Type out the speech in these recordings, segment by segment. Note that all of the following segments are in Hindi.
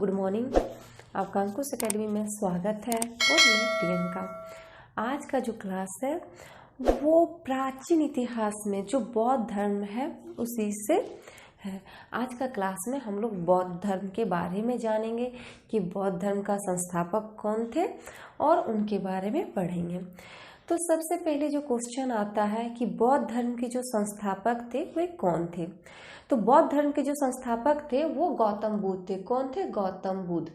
Good morning. आपका अंकुश एकेडमी में स्वागत है और मैं प्रियंका। आज का जो क्लास है वो प्राचीन इतिहास में जो बौद्ध धर्म है उसी से है। आज का क्लास में हम लोग बौद्ध धर्म के बारे में जानेंगे कि बौद्ध धर्म का संस्थापक कौन थे और उनके बारे में पढ़ेंगे। तो सबसे पहले जो क्वेश्चन आता है कि बौद्ध धर्म के जो संस्थापक थे वे कौन थे। तो बौद्ध धर्म के जो संस्थापक थे वो गौतम बुद्ध थे। कौन थे? गौतम बुद्ध।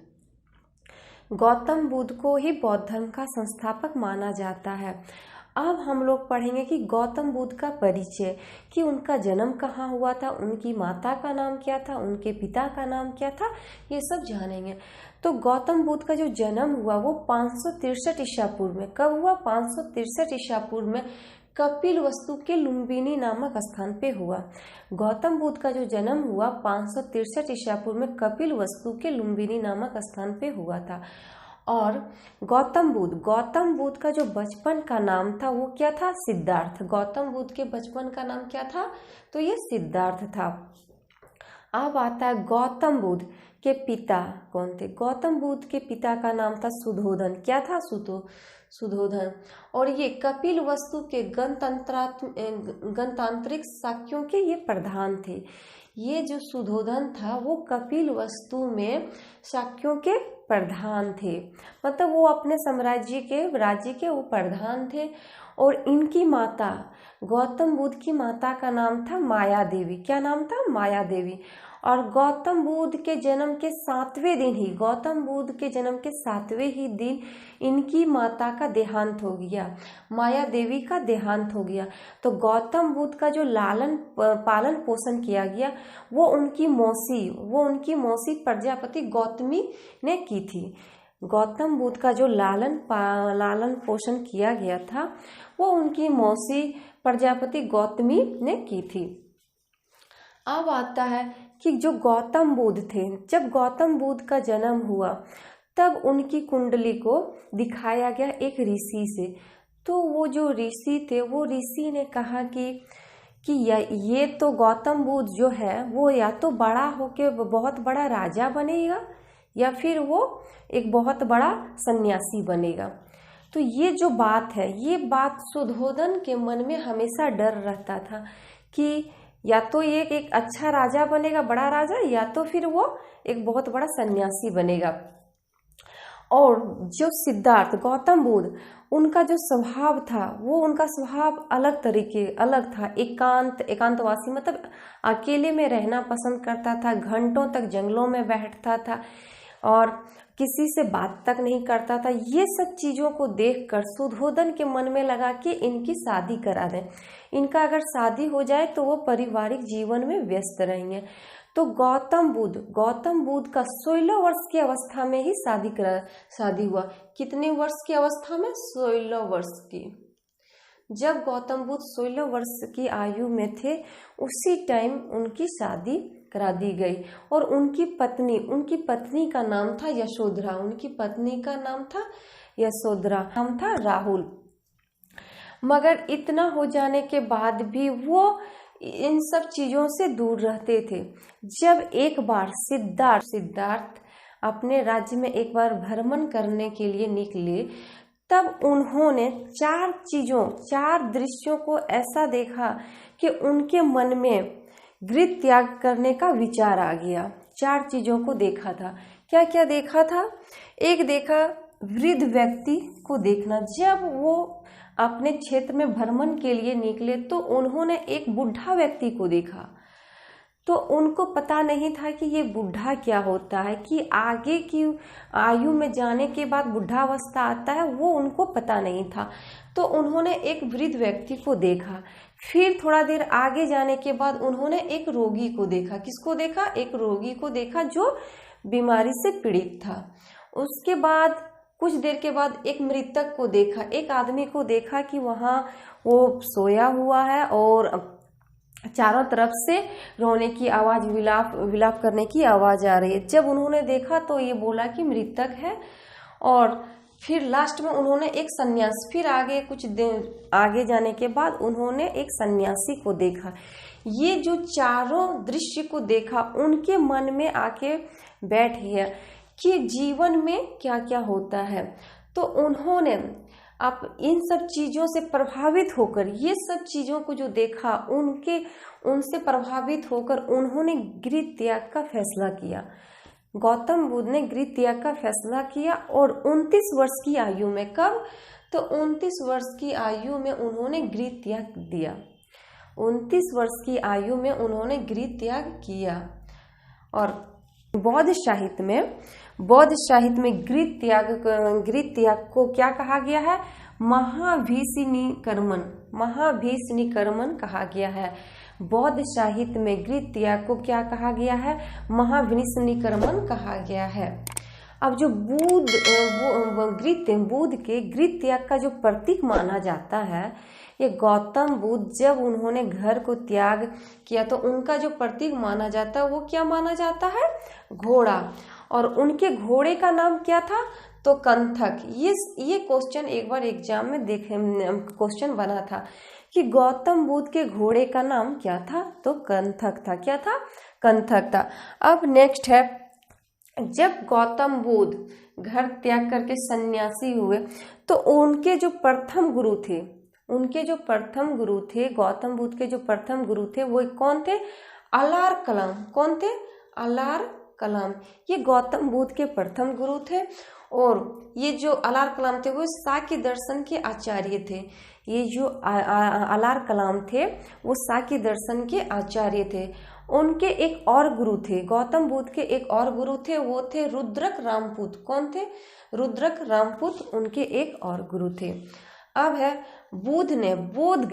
गौतम बुद्ध को ही बौद्ध धर्म का संस्थापक माना जाता है। अब हम लोग पढ़ेंगे कि गौतम बुद्ध का परिचय, कि उनका जन्म कहाँ हुआ था, उनकी माता का नाम क्या था, उनके पिता का नाम क्या था, ये सब जानेंगे। तो गौतम बुद्ध का जो जन्म हुआ वो 563 ईसा पूर्व में। कब हुआ? 563 ईसा पूर्व में कपिलवस्तु के लुम्बिनी नामक स्थान पे हुआ। गौतम बुद्ध का जो जन्म हुआ 563 ईसा पूर्व में कपिलवस्तु के लुम्बिनी नामक स्थान पे हुआ था। और गौतम बुद्ध का जो बचपन का नाम था वो क्या था? सिद्धार्थ। गौतम बुद्ध के बचपन का नाम क्या था? तो ये सिद्धार्थ था। अब आता है गौतम बुद्ध के पिता कौन थे। गौतम बुद्ध के पिता का नाम था सुधोधन। क्या था? सुधोधन। और ये कपिलवस्तु के गणतांत्रिक शाक्यों के ये प्रधान थे। ये जो सुधोधन था वो कपिलवस्तु में शाक्यों के प्रधान थे, मतलब वो अपने राज्य के वो प्रधान थे। और इनकी माता, गौतम बुद्ध की माता का नाम था माया देवी। क्या नाम था? माया देवी। और गौतम बुद्ध के जन्म के 7वें दिन इनकी माता का देहांत हो गया, माया देवी का देहांत हो गया। तो गौतम बुद्ध का जो लालन पालन पोषण किया गया वो उनकी मौसी प्रजापति गौतमी ने की थी। गौतम बुद्ध का जो लालन पोषण किया गया था वो उनकी मौसी प्रजापति गौतमी ने की थी। अब आता है कि जो गौतम बुद्ध थे, जब गौतम बुद्ध का जन्म हुआ तब उनकी कुंडली को दिखाया गया एक ऋषि से। तो वो जो ऋषि थे वो ऋषि ने कहा कि ये तो गौतम बुद्ध जो है वो या तो बड़ा होके बहुत बड़ा राजा बनेगा या फिर वो एक बहुत बड़ा सन्यासी बनेगा। तो ये जो बात है, ये बात सुधोधन के मन में हमेशा डर रहता था कि या तो ये एक अच्छा राजा बनेगा, बड़ा राजा, या तो फिर वो एक बहुत बड़ा सन्यासी बनेगा। और जो सिद्धार्थ गौतम बुद्ध, उनका जो स्वभाव था वो उनका स्वभाव अलग था। एकांतवासी, मतलब अकेले में रहना पसंद करता था, घंटों तक जंगलों में बैठता था और किसी से बात तक नहीं करता था। ये सब चीज़ों को देखकर सुधोधन के मन में लगा कि इनकी शादी करा दें। इनका अगर शादी हो जाए तो वो पारिवारिक जीवन में व्यस्त रहेंगे। तो गौतम बुद्ध का 16 वर्ष की अवस्था में ही शादी हुआ। कितने वर्ष की अवस्था में? 16 वर्ष की। जब गौतम बुद्ध 16 वर्ष की आयु में थे उसी टाइम उनकी शादी करा दी गई। और उनकी पत्नी का नाम था यशोधरा। नाम था राहुल। मगर इतना हो जाने के बाद भी वो इन सब चीजों से दूर रहते थे। जब एक बार सिद्धार्थ अपने राज्य में एक बार भ्रमण करने के लिए निकले तब उन्होंने 4 दृश्यों को ऐसा देखा कि उनके मन में गृह त्याग करने का विचार आ गया। 4 चीजों को देखा था। क्या क्या देखा था? एक देखा वृद्ध व्यक्ति को देखना। जब वो अपने क्षेत्र में भ्रमण के लिए निकले तो उन्होंने एक बुढ़ा व्यक्ति को देखा। तो उनको पता नहीं था कि ये बुढ़ा क्या होता है, कि आगे की आयु में जाने के बाद बुढ़ावस्था आता है, वो उनको पता नहीं था। तो उन्होंने एक वृद्ध व्यक्ति को देखा। फिर थोड़ा देर आगे जाने के बाद उन्होंने एक रोगी को देखा। किसको देखा? एक रोगी को देखा जो बीमारी से पीड़ित था। उसके बाद कुछ देर के बाद एक मृतक को देखा। एक आदमी को देखा कि वहाँ वो सोया हुआ है और चारों तरफ से रोने की आवाज, विलाप करने की आवाज आ रही है। जब उन्होंने देखा तो ये बोला कि मृतक है। और फिर लास्ट में उन्होंने एक सन्यासी, फिर आगे कुछ दिन आगे जाने के बाद उन्होंने एक सन्यासी को देखा। ये जो चारों दृश्य को देखा उनके मन में आके बैठ गया कि जीवन में क्या क्या होता है। तो उन्होंने अब इन सब चीजों से प्रभावित होकर, ये सब चीजों को जो देखा, उनसे प्रभावित होकर उन्होंने गृह त्याग का फैसला किया। गौतम बुद्ध ने गृह त्याग का फैसला किया और 29 वर्ष की आयु में, कब? तो 29 वर्ष की आयु में उन्होंने गृह त्याग दिया। 29 वर्ष की आयु में उन्होंने गृह त्याग किया। और बौद्ध साहित्य में गृह त्याग को क्या कहा गया है? महाभीषणीकर्मण कहा गया है। बौद्ध साहित्य में गृह त्याग को क्या कहा गया है? महाभीषणीकर्मण कहा गया है। अब जो बुद्ध के गृह त्याग का जो प्रतीक माना जाता है, ये गौतम बुद्ध जब उन्होंने घर को त्याग किया तो उनका जो प्रतीक माना जाता है वो क्या माना जाता है? घोड़ा। और उनके घोड़े का नाम क्या था? तो कंथक। ये क्वेश्चन एक बार एग्जाम में क्वेश्चन बना था कि गौतम बुद्ध के घोड़े का नाम क्या था? तो कंथक था। क्या था? कंथक था। अब नेक्स्ट है, जब गौतम बुद्ध घर त्याग करके सन्यासी हुए तो उनके जो प्रथम गुरु थे, गौतम बुद्ध के जो प्रथम गुरु थे वो कौन थे? अलार कलाम। कौन थे? अलार कलाम। ये गौतम बुद्ध के प्रथम गुरु थे। और ये जो अलार कलाम थे वो साक्य दर्शन के आचार्य थे। ये जो अलार कलाम थे वो साक्य दर्शन के आचार्य थे। उनके एक और गुरु थे, गौतम बुद्ध के एक और गुरु थे, वो थे रुद्रक रामपूत। कौन थे? रुद्रक रामपूत उनके एक और गुरु थे। अब है, बुद्ध ने बोध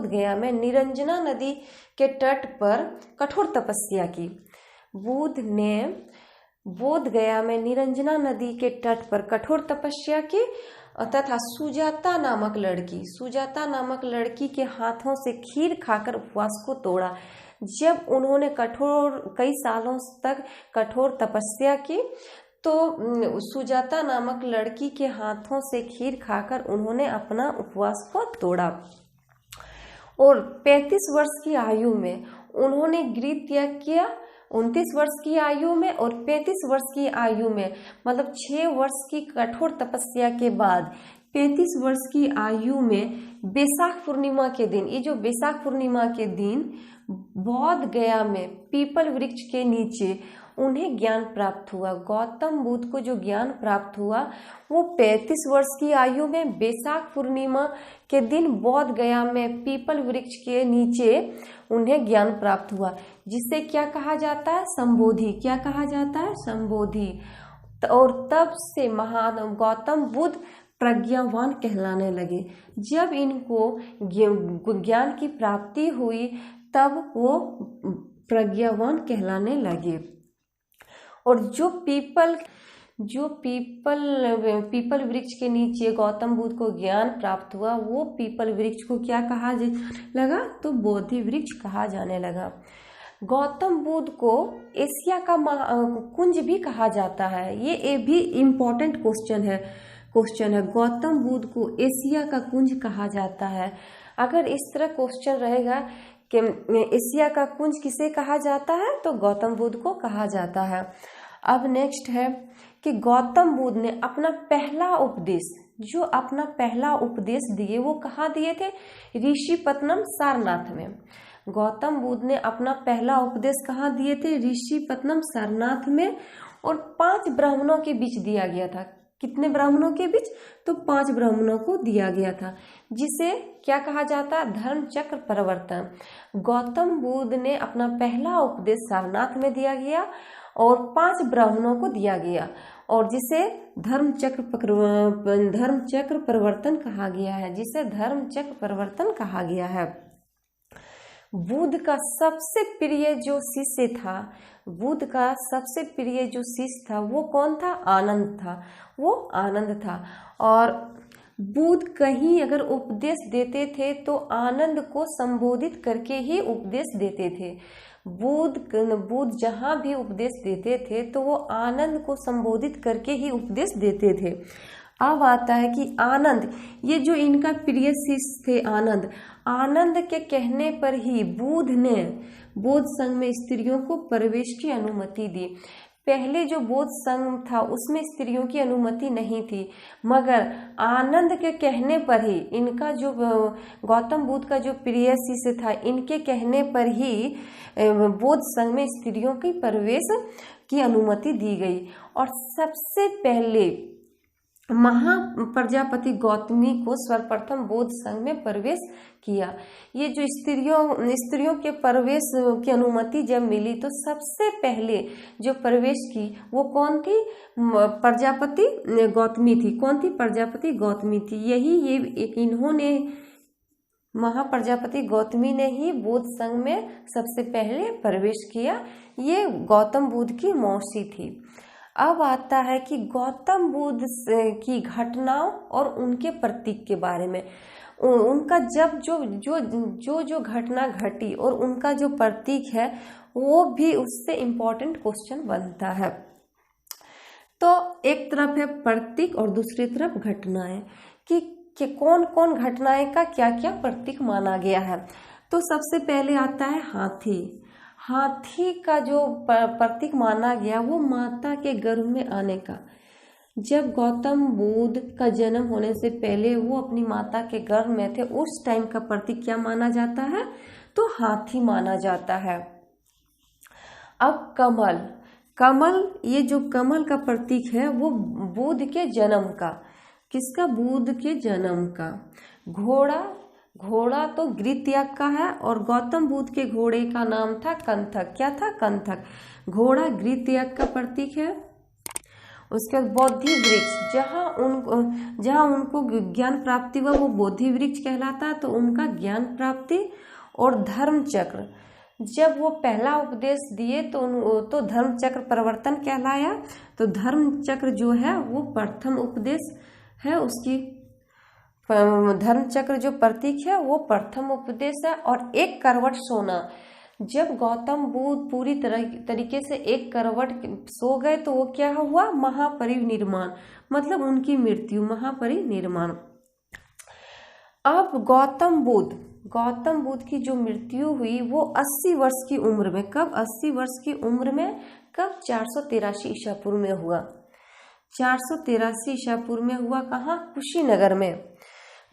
गया में निरंजना नदी के तट पर कठोर तपस्या की। बुद्ध ने बोध गया में निरंजना नदी के तट पर कठोर तपस्या की तथा सुजाता नामक लड़की के हाथों से खीर खाकर उपवास को तोड़ा। जब उन्होंने कई सालों तक कठोर तपस्या की तो सुजाता नामक लड़की के हाथों से खीर खाकर उन्होंने अपना उपवास को तोड़ा। और 35 वर्ष की आयु में उन्होंने गृह त्याग किया। 29 वर्ष की आयु में और 35 वर्ष की आयु में, मतलब 6 वर्ष की कठोर तपस्या के बाद 35 वर्ष की आयु में बैसाख पूर्णिमा के दिन, ये जो बैसाख पूर्णिमा के दिन बोध गया में पीपल वृक्ष के नीचे उन्हें ज्ञान प्राप्त हुआ। गौतम बुद्ध को जो ज्ञान प्राप्त हुआ वो 35 वर्ष की आयु में बैसाख पूर्णिमा के दिन बोध गया में पीपल वृक्ष के नीचे उन्हें ज्ञान प्राप्त हुआ, जिसे क्या कहा जाता है? संबोधि। क्या कहा जाता है? संबोधि। और तब से महान गौतम बुद्ध प्रज्ञावान कहलाने लगे। जब इनको ज्ञान की प्राप्ति हुई तब वो प्रज्ञावान कहलाने लगे। और जो पीपल वृक्ष के नीचे गौतम बुद्ध को ज्ञान प्राप्त हुआ वो पीपल वृक्ष को क्या कहा लगा? तो बोधि वृक्ष कहा जाने लगा। गौतम बुद्ध को एशिया का कुंज भी कहा जाता है। ये भी इम्पोर्टेंट क्वेश्चन है। गौतम बुद्ध को एशिया का कुंज कहा जाता है। अगर इस तरह क्वेश्चन रहेगा कि एशिया का कुंज किसे कहा जाता है, तो गौतम बुद्ध को कहा जाता है। अब नेक्स्ट है कि गौतम बुद्ध ने अपना पहला उपदेश दिए वो कहाँ दिए थे? ऋषिपत्तनम सारनाथ में। गौतम बुद्ध ने अपना पहला उपदेश कहाँ दिए थे? ऋषिपत्तनम सारनाथ में। और 5 ब्राह्मणों के बीच दिया गया था। कितने ब्राह्मणों के बीच? तो 5 ब्राह्मणों को दिया गया था, जिसे क्या कहा जाता है? धर्म चक्र परिवर्तन। गौतम बुद्ध ने अपना पहला उपदेश सारनाथ में दिया गया और 5 ब्राह्मणों को दिया गया, और जिसे धर्म चक्र परिवर्तन कहा गया है, बुद्ध का सबसे प्रिय जो शिष्य था वो कौन था? आनंद था। और बुद्ध कहीं अगर उपदेश देते थे तो आनंद को संबोधित करके ही उपदेश देते थे। बुद्ध जहाँ भी उपदेश देते थे तो वो आनंद को संबोधित करके ही उपदेश देते थे। अब आता है कि आनंद, ये जो इनका प्रिय शिष्य थे आनंद के कहने पर ही बुद्ध ने बौद्ध संघ में स्त्रियों को प्रवेश की अनुमति दी। पहले जो बौद्ध संघ था उसमें स्त्रियों की अनुमति नहीं थी, मगर आनंद के कहने पर ही, इनका जो गौतम बुद्ध का जो प्रिय शिष्य था, इनके कहने पर ही बौद्ध संघ में स्त्रियों की प्रवेश की अनुमति दी गई। और सबसे पहले महाप्रजापति गौतमी को सर्वप्रथम बौद्ध संघ में प्रवेश किया। ये जो स्त्रियों के प्रवेश की अनुमति जब मिली तो सबसे पहले जो प्रवेश की वो कौन थी? प्रजापति गौतमी थी। कौन थी? प्रजापति गौतमी थी। इन्होंने, महाप्रजापति गौतमी ने ही बौद्ध संघ में सबसे पहले प्रवेश किया। ये गौतम बुद्ध की मौसी थी। अब आता है कि गौतम बुद्ध की घटनाओं और उनके प्रतीक के बारे में। उनका जब जो घटना घटी और उनका जो प्रतीक है वो भी उससे इम्पोर्टेंट क्वेश्चन बनता है। तो एक तरफ है प्रतीक और दूसरी तरफ घटनाएं, कि कौन कौन घटनाएं का क्या क्या प्रतीक माना गया है। तो सबसे पहले आता है हाथी। हाथी का जो प्रतीक माना गया वो माता के गर्भ में आने का। जब गौतम बुद्ध का जन्म होने से पहले वो अपनी माता के गर्भ में थे, उस टाइम का प्रतीक क्या माना जाता है? तो हाथी माना जाता है। अब कमल, ये जो कमल का प्रतीक है वो बुद्ध के जन्म का। किसका? बुद्ध के जन्म का। घोड़ा तो गृहत्याग का है और गौतम बुद्ध के घोड़े का नाम था कंथक। क्या था? कंथक। घोड़ा गृहत्याग का प्रतीक है। उसके बाद बोधि वृक्ष, जहाँ उनको ज्ञान प्राप्ति हुआ वो बोधि वृक्ष कहलाता, तो उनका ज्ञान प्राप्ति। और धर्म चक्र, जब वो पहला उपदेश दिए तो धर्म चक्र प्रवर्तन कहलाया। तो धर्म चक्र जो है वो प्रथम उपदेश है, उसकी धर्म चक्र जो प्रतीक है वो प्रथम उपदेश है। और एक करवट सोना, जब गौतम बुद्ध पूरी तरीके से एक करवट सो गए तो वो क्या हुआ? महापरिनिर्वाण, मतलब उनकी मृत्यु, महापरिनिर्वाण। अब गौतम बुद्ध की जो मृत्यु हुई वो 80 वर्ष की उम्र में। कब? 80 वर्ष की उम्र में। कब? 483 ईसा पूर्व में हुआ। 483 ईसा पूर्व में हुआ। कहाँ? कुशीनगर में।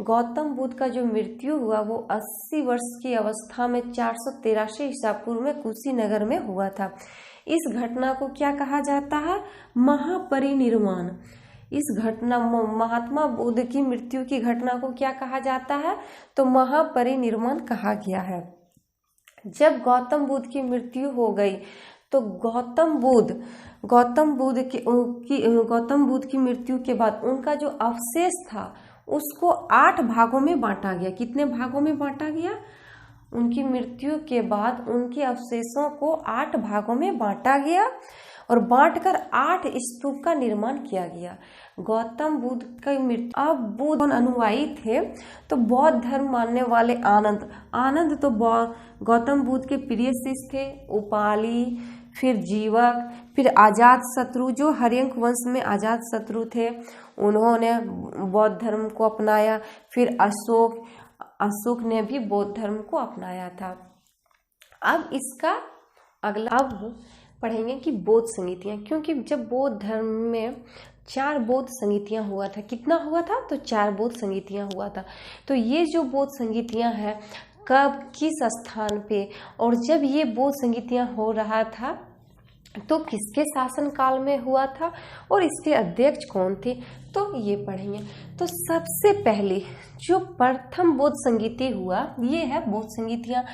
गौतम बुद्ध का जो मृत्यु हुआ वो 80 वर्ष की अवस्था में 483 ईसा पूर्व में कुशीनगर में हुआ था। इस घटना को क्या कहा जाता है? महापरिनिर्वाण। इस घटना, महात्मा बुद्ध की मृत्यु की घटना को क्या कहा जाता है? तो महापरिनिर्वाण कहा गया है। जब गौतम बुद्ध की मृत्यु हो गई तो गौतम बुद्ध की मृत्यु के बाद उनका जो अवशेष था उसको 8 भागों में बांटा गया। कितने भागों में बांटा गया? उनकी मृत्यु के बाद उनके अवशेषों को 8 भागों में बांटा गया और बांटकर 8 स्तूप का निर्माण किया गया। गौतम बुद्ध की मृत्यु, अब बुद्ध अनुयायी थे तो बौद्ध धर्म मानने वाले आनंद तो गौतम बुद्ध के प्रिय शिष्य थे। उपाली, फिर जीवक, फिर अजात शत्रु, जो हर्यंक वंश में अजात शत्रु थे, उन्होंने बौद्ध धर्म को अपनाया। फिर अशोक ने भी बौद्ध धर्म को अपनाया था। अब इसका अगला पढ़ेंगे कि बौद्ध संगीतियाँ, क्योंकि जब बौद्ध धर्म में 4 बौद्ध संगीतियाँ हुआ था। कितना हुआ था? तो 4 बौद्ध संगीतियाँ हुआ था। तो ये जो बौद्ध संगीतियाँ हैं कब, किस स्थान पे, और जब ये बौद्ध संगीतियाँ हो रहा था तो किसके शासन काल में हुआ था और इसके अध्यक्ष कौन थे, तो ये पढ़ेंगे। तो सबसे पहले जो प्रथम बौद्ध संगीति हुआ ये है बौद्ध संगीतियाँ।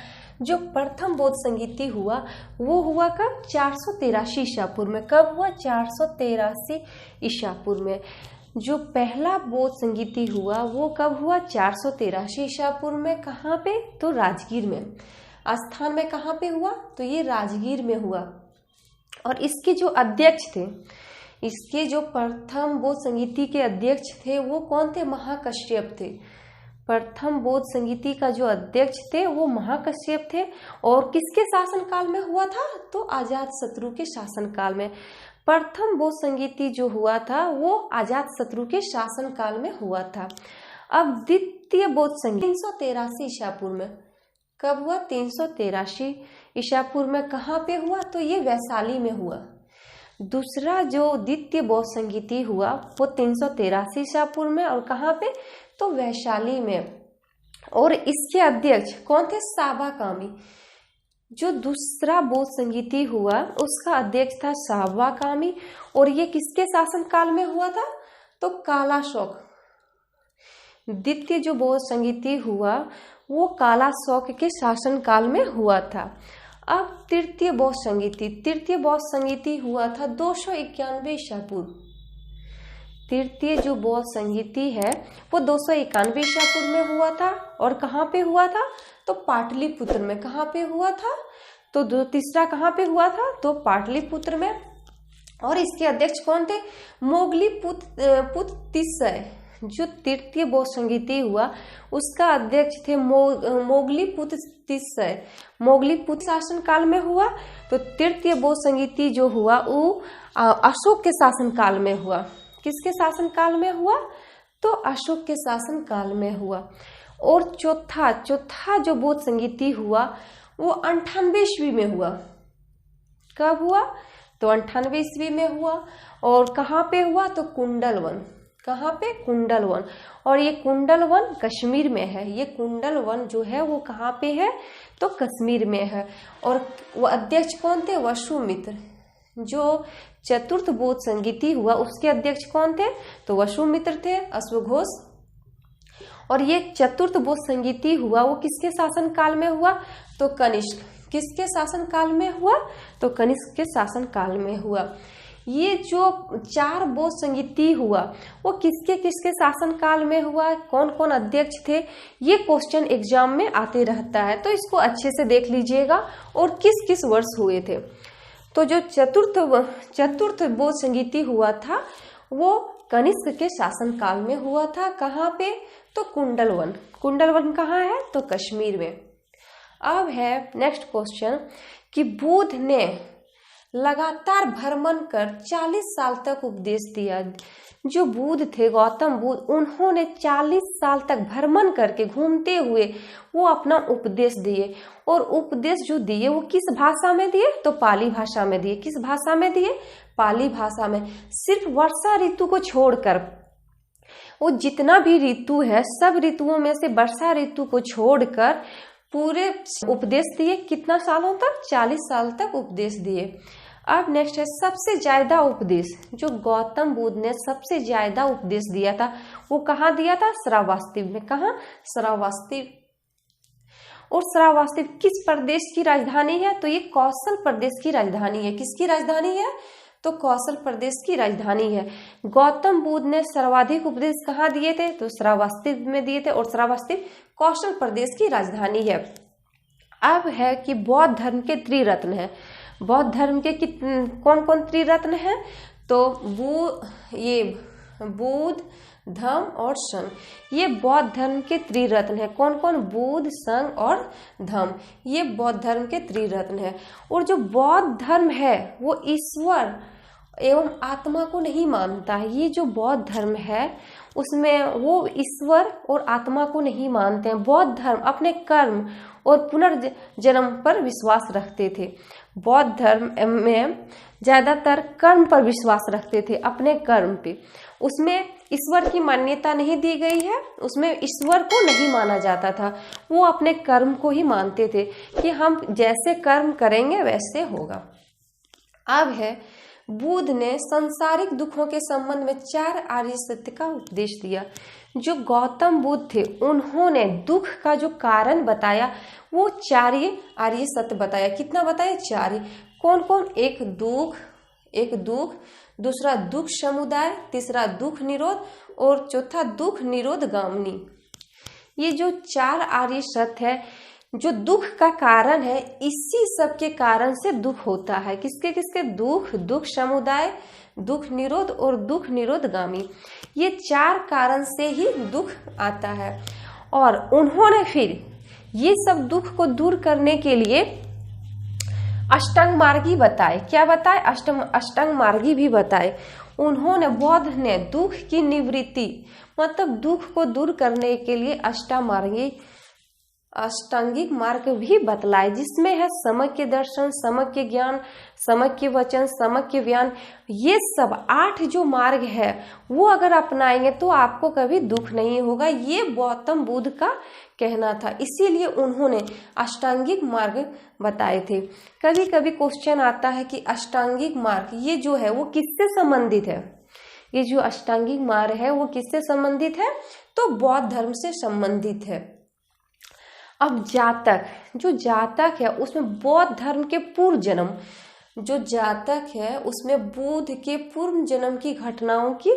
जो प्रथम बौद्ध संगीति हुआ वो हुआ कब? 483 ईसा पूर्व में। कब हुआ? 483 ईसा पूर्व में। जो पहला बौद्ध संगीति हुआ वो कब हुआ? 483 ईसा पूर्व में। कहाँ पे? तो राजगीर में। स्थान में कहाँ पे हुआ? तो ये राजगीर में हुआ। और इसके जो अध्यक्ष थे, इसके जो प्रथम बौद्ध संगीति के अध्यक्ष थे वो कौन थे? महाकश्यप थे। प्रथम बौद्ध संगीति का जो अध्यक्ष थे वो महाकश्यप थे। और किसके शासन काल में हुआ था? तो अजात शत्रु के शासन काल में। प्रथम बौद्ध संगीति जो हुआ था वो अजात शत्रु के शासन काल में हुआ था। अब द्वितीय बौद्ध संगीत 383 ईसा पूर्व में। कब हुआ? 383 ईसा पूर्व में। कहाँ पे हुआ? तो ये वैशाली में हुआ। दूसरा जो द्वितीय बौद्ध संगीति हुआ वो 383 ईसा पूर्व में, और कहाँ पे, तो वैशाली में। और इसके अध्यक्ष कौन थे, साबाकामी। जो दूसरा बौद्ध संगीति हुआ उसका अध्यक्ष था साबाकामी, और ये किसके शासन काल में हुआ था, तो कालाशोक। द्वितीय जो बौद्ध संगीति हुआ वो कालाशोक के शासन काल में हुआ था। अब तृतीय बौद्ध संगीति हुआ था 291 ईसा पूर्व। तृतीय जो बौद्ध संगीति है वो 291 ईसा पूर्व में हुआ था, और कहाँ पे हुआ था, तो पाटलिपुत्र में। कहाँ पे हुआ था, तो तीसरा कहाँ पे हुआ था, तो पाटलिपुत्र में। और इसके अध्यक्ष कौन थे, मोगलीपुत्र तिस्सय। जो तृतीय बौद्ध संगीति हुआ उसका अध्यक्ष थे मोगलीपुत्र तिस्सय। मोगलीपुत्र शासन काल में हुआ। तो तृतीय बौद्ध संगीति जो हुआ वो अशोक के शासन काल में हुआ। किसके शासन काल में हुआ, तो अशोक के शासन काल में हुआ। और चौथा जो बौद्ध संगीति हुआ वो 98 ईस्वी में हुआ। कब हुआ, तो 98 ईस्वी में हुआ। और कहाँ पे हुआ, तो कुंडलवन। कहाँ पे, कुंडलवन। और ये कुंडलवन कश्मीर में है। ये कुंडलवन जो है वो कहाँ पे है, तो कश्मीर में है। और वो अध्यक्ष कौन थे, वसुमित्र। जो चतुर्थ बौद्ध संगीति हुआ उसके अध्यक्ष कौन थे, तो वसुमित्र थे, अश्वघोष। और ये चतुर्थ बौद्ध संगीति हुआ वो किसके शासन काल में हुआ, तो कनिष्क। किसके शासन काल में हुआ, तो कनिष्क के शासन काल में हुआ। ये जो 4 बौद्ध संगीति हुआ वो किसके किसके शासन काल में हुआ, कौन कौन अध्यक्ष थे, ये क्वेश्चन एग्जाम में आते रहता है, तो इसको अच्छे से देख लीजिएगा। और किस किस वर्ष हुए थे। तो जो चतुर्थ बौद्ध संगीति हुआ था वो कनिष्क के शासन काल में हुआ था। कहाँ पे, तो कुंडलवन। कुंडलवन कहाँ है, तो कश्मीर में। अब है नेक्स्ट क्वेश्चन कि बुद्ध ने लगातार भ्रमण कर 40 साल तक उपदेश दिया। जो बुद्ध थे, गौतम बुद्ध, उन्होंने 40 साल तक भ्रमण करके घूमते हुए वो अपना उपदेश दिए। और उपदेश जो दिए वो किस भाषा में दिए, तो पाली भाषा में दिए। किस भाषा में दिए, पाली भाषा में। सिर्फ वर्षा ऋतु को छोड़कर, वो जितना भी ऋतु है सब ऋतुओं में से वर्षा ऋतु को छोड़कर पूरे उपदेश दिए। कितना सालों तक, 40 साल तक उपदेश दिए। अब नेक्स्ट है सबसे ज्यादा उपदेश। जो गौतम बुद्ध ने सबसे ज्यादा उपदेश दिया था वो कहाँ दिया था, श्रावस्ती में। कहाँ, श्रावस्ती। और श्रावस्ती किस प्रदेश की राजधानी है, तो ये कौशल प्रदेश की राजधानी है। किसकी राजधानी है, तो कौशल प्रदेश की राजधानी है। गौतम बुद्ध ने सर्वाधिक उपदेश कहाँ दिए थे, तो श्रावस्ती में दिए थे। और श्रावस्ती कौशल प्रदेश की राजधानी है। अब है कि बौद्ध धर्म के त्रिरत्न है। बौद्ध धर्म के कौन कौन त्रिरत्न हैं, तो ये बुद्ध, धम्म और संघ। ये बौद्ध धर्म के त्रिरत्न है। कौन कौन, बुद्ध, संघ और धम्म। ये बौद्ध धर्म के त्रिरत्न है। और जो बौद्ध धर्म है वो ईश्वर एवं आत्मा को नहीं मानता है। ये जो बौद्ध धर्म है उसमें वो ईश्वर और आत्मा को नहीं मानते हैं। बौद्ध धर्म अपने कर्म और पुनर्जन्म पर विश्वास रखते थे। बौद्ध धर्म में ज्यादातर कर्म पर विश्वास रखते थे, अपने कर्म पे। उसमें ईश्वर की मान्यता नहीं दी गई है, उसमें ईश्वर को नहीं माना जाता था। वो अपने कर्म को ही मानते थे कि हम जैसे कर्म करेंगे वैसे होगा। अब है बुद्ध ने सांसारिक दुखों के संबंध में 4 आर्य सत्य का उपदेश दिया। जो गौतम बुद्ध थे उन्होंने दुख का जो कारण बताया वो 4 आर्य सत्य बताया। कितना बताया, 4। कौन कौन, एक दुख, दूसरा दुख समुदाय, तीसरा दुख निरोध और चौथा दुख निरोध गामिनी। ये जो 4 आर्य सत्य है, जो दुख का कारण है, इसी सब के कारण से दुख होता है। किसके किसके, दुख समुदाय, दुख निरोध और दुख निरोध गामी। ये 4 कारण से ही दुख आता है। और उन्होंने फिर ये सब दुख को दूर करने के लिए अष्टांग मार्गी बताए। क्या बताए, अष्टांग मार्गी भी बताए। उन्होंने, बौद्ध ने दुख की निवृत्ति मतलब दुख को दूर करने के लिए अष्टांग मार्गी अष्टांगिक मार्ग भी बतलाए, जिसमें है समक्य दर्शन, समक्य ज्ञान, समक्य वचन, समक्य ज्ञान। ये सब 8 जो मार्ग है वो अगर अपनाएंगे तो आपको कभी दुख नहीं होगा, ये गौतम बुद्ध का कहना था। इसीलिए उन्होंने अष्टांगिक मार्ग बताए थे। कभी कभी क्वेश्चन आता है कि अष्टांगिक मार्ग ये जो है वो किससे संबंधित है, ये जो अष्टांगिक मार्ग है वो किससे संबंधित है, तो बौद्ध धर्म से संबंधित है। अब जातक, जो जातक है उसमें बौद्ध धर्म के पूर्व जन्म, जो जातक है उसमें बुद्ध के पूर्व जन्म की घटनाओं की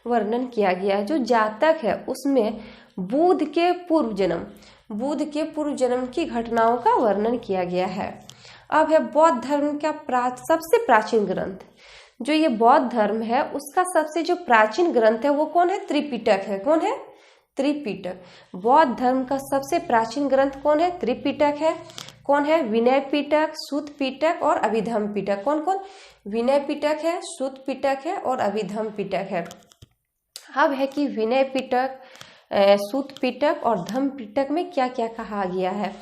वर्णन किया गया है। जो जातक है उसमें बुद्ध के पूर्व जन्म, बुद्ध के पूर्व जन्म की घटनाओं का वर्णन किया गया है। अब है बौद्ध धर्म का सबसे प्राचीन ग्रंथ, जो ये बौद्ध धर्म है उसका सबसे जो प्राचीन ग्रंथ है वो कौन है, त्रिपिटक है। कौन है, त्रिपिटक। बौद्ध धर्म का सबसे प्राचीन ग्रंथ कौन है, त्रिपिटक है। कौन है, विनय पिटक, सूत पिटक और अभिधम्म पिटक। कौन कौन, विनय पिटक है, सूत पिटक है और अभिधम्म पिटक है। अब है कि विनय पिटक, सूत पिटक और धम्म पिटक में क्या क्या कहा गया है।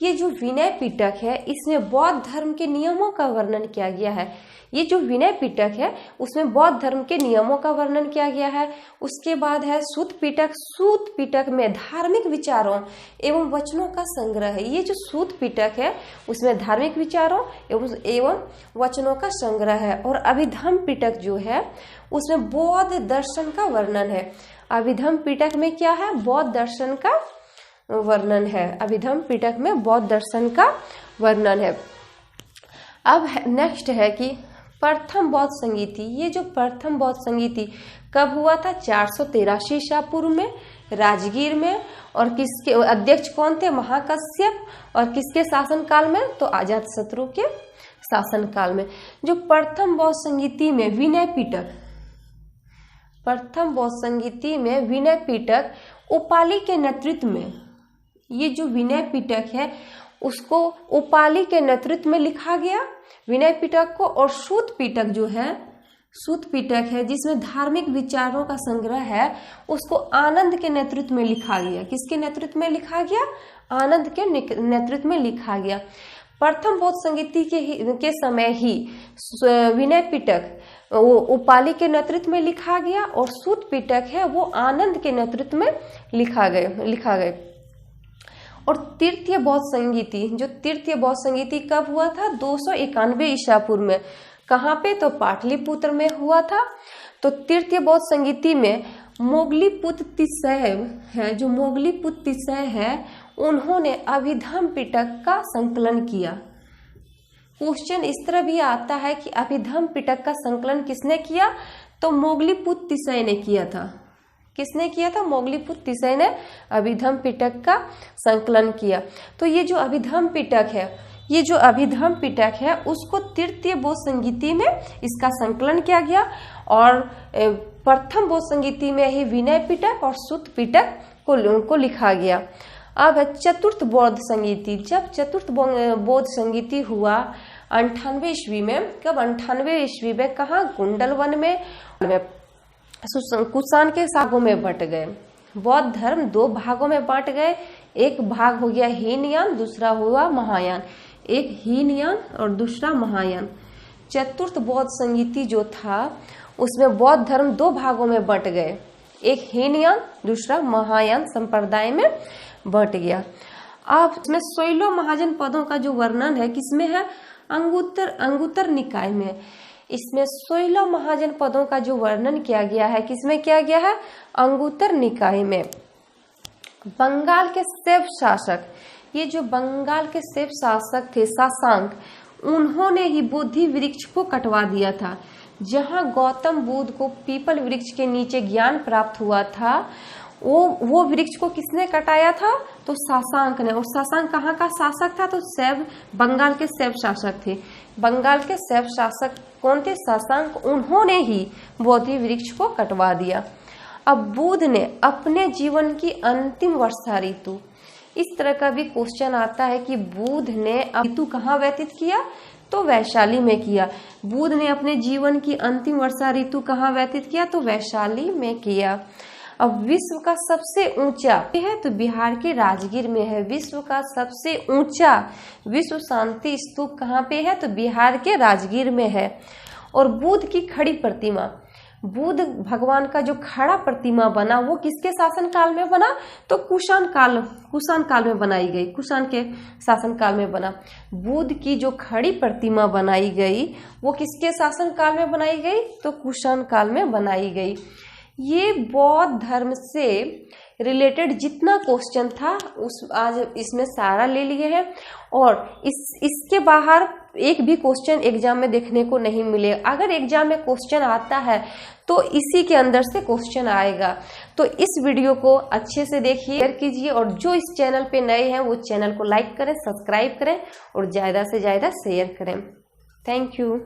ये जो विनय पिटक है इसमें बौद्ध धर्म के नियमों का वर्णन किया गया है। ये जो विनय पिटक है उसमें बौद्ध धर्म के नियमों का वर्णन किया गया है। उसके बाद है सूत पिटक, सूत पिटक में धार्मिक विचारों एवं वचनों का संग्रह है। ये जो सूत पिटक है उसमें धार्मिक विचारों एवं वचनों का संग्रह है। और अभिधम्म पिटक जो है उसमें बौद्ध दर्शन का वर्णन है। अभिधम्म पिटक में क्या है, बौद्ध दर्शन का वर्णन है। अभिधम्म पिटक में बौद्ध दर्शन का वर्णन है। अब नेक्स्ट है कि प्रथम बौद्ध संगीति। ये जो प्रथम बौद्ध संगीति कब हुआ था, 483 ईसा पूर्व में राजगीर में। और किसके अध्यक्ष कौन थे, महाकश्यप। और किसके शासन काल में, तो अजातशत्रु के शासन काल में। जो प्रथम बौद्ध संगीति में विनय पिटक, प्रथम बौद्ध संगीति में विनय पिटक उपाली के नेतृत्व में, ये जो विनय पिटक है उसको उपाली के नेतृत्व में लिखा गया, विनय पिटक को। और सूत पिटक जो है, सूत पिटक है जिसमें धार्मिक विचारों का संग्रह है, उसको आनंद के नेतृत्व में लिखा गया। किसके नेतृत्व में लिखा गया, आनंद के नेतृत्व में लिखा गया। प्रथम बौद्ध संगीति के समय ही विनय पिटक वो उपाली के नेतृत्व में लिखा गया और सूत पिटक है वो आनंद के नेतृत्व में लिखा गए। और तृतीय बौद्ध संगीति, जो तृतीय बौद्ध संगीति कब हुआ था, 291 ईसा पूर्व में। कहाँ पे, तो पाटलिपुत्र में हुआ था। तो तृतीय बौद्ध संगीति में मोगलीपुत्र तिसय है, जो मोगलीपुत्र तिसय है उन्होंने अभिधम्म पिटक का संकलन किया। क्वेश्चन इस तरह भी आता है कि अभिधम्म पिटक का संकलन किसने किया, तो मोगलीपुत्र तिसय ने किया था। किसने किया था, मोगलीपुत्र तिसय ने अभिधम्म पिटक का संकलन किया। तो ये जो अभिधम्म पिटक है, ये जो अभिधम्म पिटक है उसको तृतीय बौद्ध संगीति में इसका संकलन किया गया। और प्रथम बौद्ध संगीति में ही विनय पिटक और सूत पिटक को लिखा गया। अब है चतुर्थ बौद्ध संगीति। जब चतुर्थ बौद्ध संगीति हुआ 98 ईस्वी में, कब 98 ईस्वी में, कहाँ, कुंडल वन में कुषाण के भागों में बंट गए। बौद्ध धर्म 2 भागों में बांट गए। एक भाग हो गया हीनयान, दूसरा हुआ महायान। एक हीनयान और दूसरा महायान। चतुर्थ बौद्ध संगीति जो था उसमें बौद्ध धर्म 2 भागों में बंट गए। एक हीनयान, दूसरा महायान संप्रदाय में बंट गया। अब इसमें 16 महाजन पदों का जो वर्णन है किसमें है, अंगुत्तर निकाय में। इसमें 16 महाजन पदों का जो वर्णन किया गया है किसमें किया गया है, अंगुत्तर निकाय में। बंगाल के शैव शासक, ये जो बंगाल के शैव शासक थे शशांक, उन्होंने ही बोधि वृक्ष को कटवा दिया था। जहां गौतम बुद्ध को पीपल वृक्ष के नीचे ज्ञान प्राप्त हुआ था, वो वृक्ष को किसने कटाया था, तो शशांक ने। और शशांक कहाँ का शासक था, तो शैव, बंगाल के शैव शासक थे। बंगाल के शैव शासक कौन थे, शशांक। उन्होंने ही बोधि वृक्ष को कटवा दिया। अब बुद्ध ने अपने जीवन की अंतिम वर्षा ऋतु, इस तरह का भी क्वेश्चन आता है कि बुद्ध ने ऋतु कहाँ व्यतीत किया, तो वैशाली में किया। बुद्ध ने अपने जीवन की अंतिम वर्षा ऋतु कहाँ व्यतीत किया, तो वैशाली में किया। अब विश्व का सबसे ऊंचा है तो बिहार के राजगीर में है। विश्व का सबसे ऊंचा विश्व शांति स्तूप कहाँ पे है तो बिहार के राजगीर में है। और बुद्ध की खड़ी प्रतिमा, बुद्ध भगवान का जो खड़ा प्रतिमा बना वो किसके शासन काल में बना तो कुषाण काल में बनाई गई, कुषाण के शासन काल में बना। बुद्ध की जो खड़ी प्रतिमा बनाई गई वो किसके शासन काल में बनाई गई तो कुषाण काल में बनाई गई। ये बौद्ध धर्म से रिलेटेड जितना क्वेश्चन था आज इसमें सारा ले लिए हैं और इसके बाहर एक भी क्वेश्चन एग्जाम में देखने को नहीं मिले। अगर एग्जाम में क्वेश्चन आता है तो इसी के अंदर से क्वेश्चन आएगा। तो इस वीडियो को अच्छे से देखिए, शेयर कीजिए और जो इस चैनल पे नए हैं वो चैनल को लाइक करें, सब्सक्राइब करें और ज़्यादा से ज़्यादा शेयर करें। Thank you.